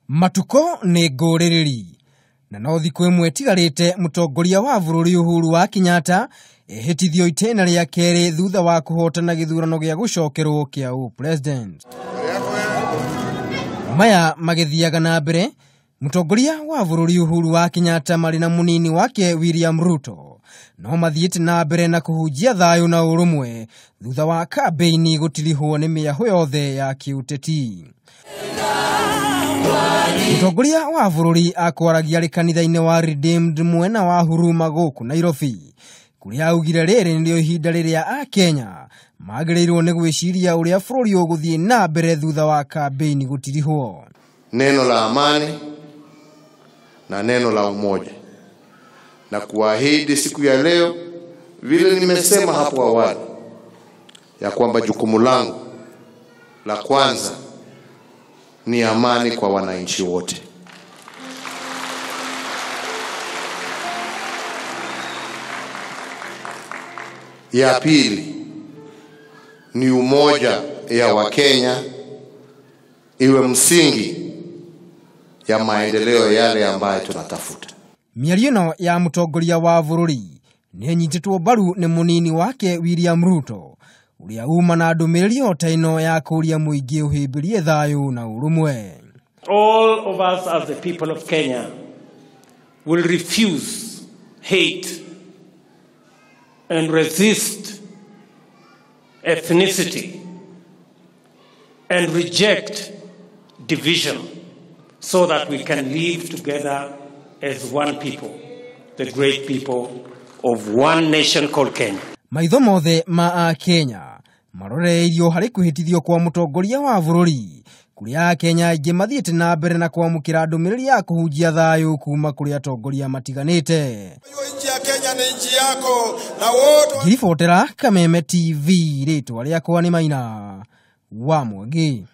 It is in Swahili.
Matuko nĩ ngũrĩrĩri na no thikũ ĩmwe tigarĩte Mutongoria wa bururi Uhuru wa Kenyatta ehĩtithio itĩna rĩa kerĩ thutha wa kũhotana gĩthurano gĩa gũcokerwo kĩa president. Maya magĩthiaga na mbere, Mutongoria wa bururi Uhuru wa Kenyatta marĩ na munini wake William Ruto no mathiĩte na mbere na kũhunjia thayu na urumwe thutha wa kambi-ini gũtirihwo nĩ mĩahũ yothe ya kiuteti. Mutongoria wa bururi akwaragia arĩ kanitha-ini wa Redeemed mwena wa Huruma gũkũ Nairobi, kũrĩa augire rĩrĩ nĩrĩo ihinda rĩrĩa akenya magĩrĩirwo nĩ gwiciria ũrĩa bũrũri ũgũthiĩ na mbere thutha wa kambi-ini gũtirihwo. Neno la amani na neno la umoja, na kuahidi siku ya leo vile nimesema hapo awali ya kwamba jukumu langu la kwanza ni amani kwa wananchi wote. Ya pili ni umoja ya Wakenya iwe msingi ya maendeleo yale ambayo tunatafuta. Mĩario ĩno ya Mutongoria wa bururi nĩ nyitĩtwo mbaru nĩ munini wake William Ruto, ũrĩa uma na ndũmĩrĩri ta ĩno ya kũria mũingĩ ũhĩmbĩrie thayu na urumwe. All of us as the people of Kenya will refuse hate and resist ethnicity and reject division so that we can live together as one people, the great people of one nation called Kenya. Maitho mothe ma Kenya maroreirio harĩ kwĩhĩtithio kwa Mutongoria wa bururi, kũrĩa Akenya aingĩ mathiĩte na mbere na kwamũkĩra ndũmĩrĩri ya kũhunjia thayu kuma kũrĩ atongoria matiganĩte. Ngiribotera Kameme TV, rĩtwa rĩakwa nĩ Maina wa Mwangi.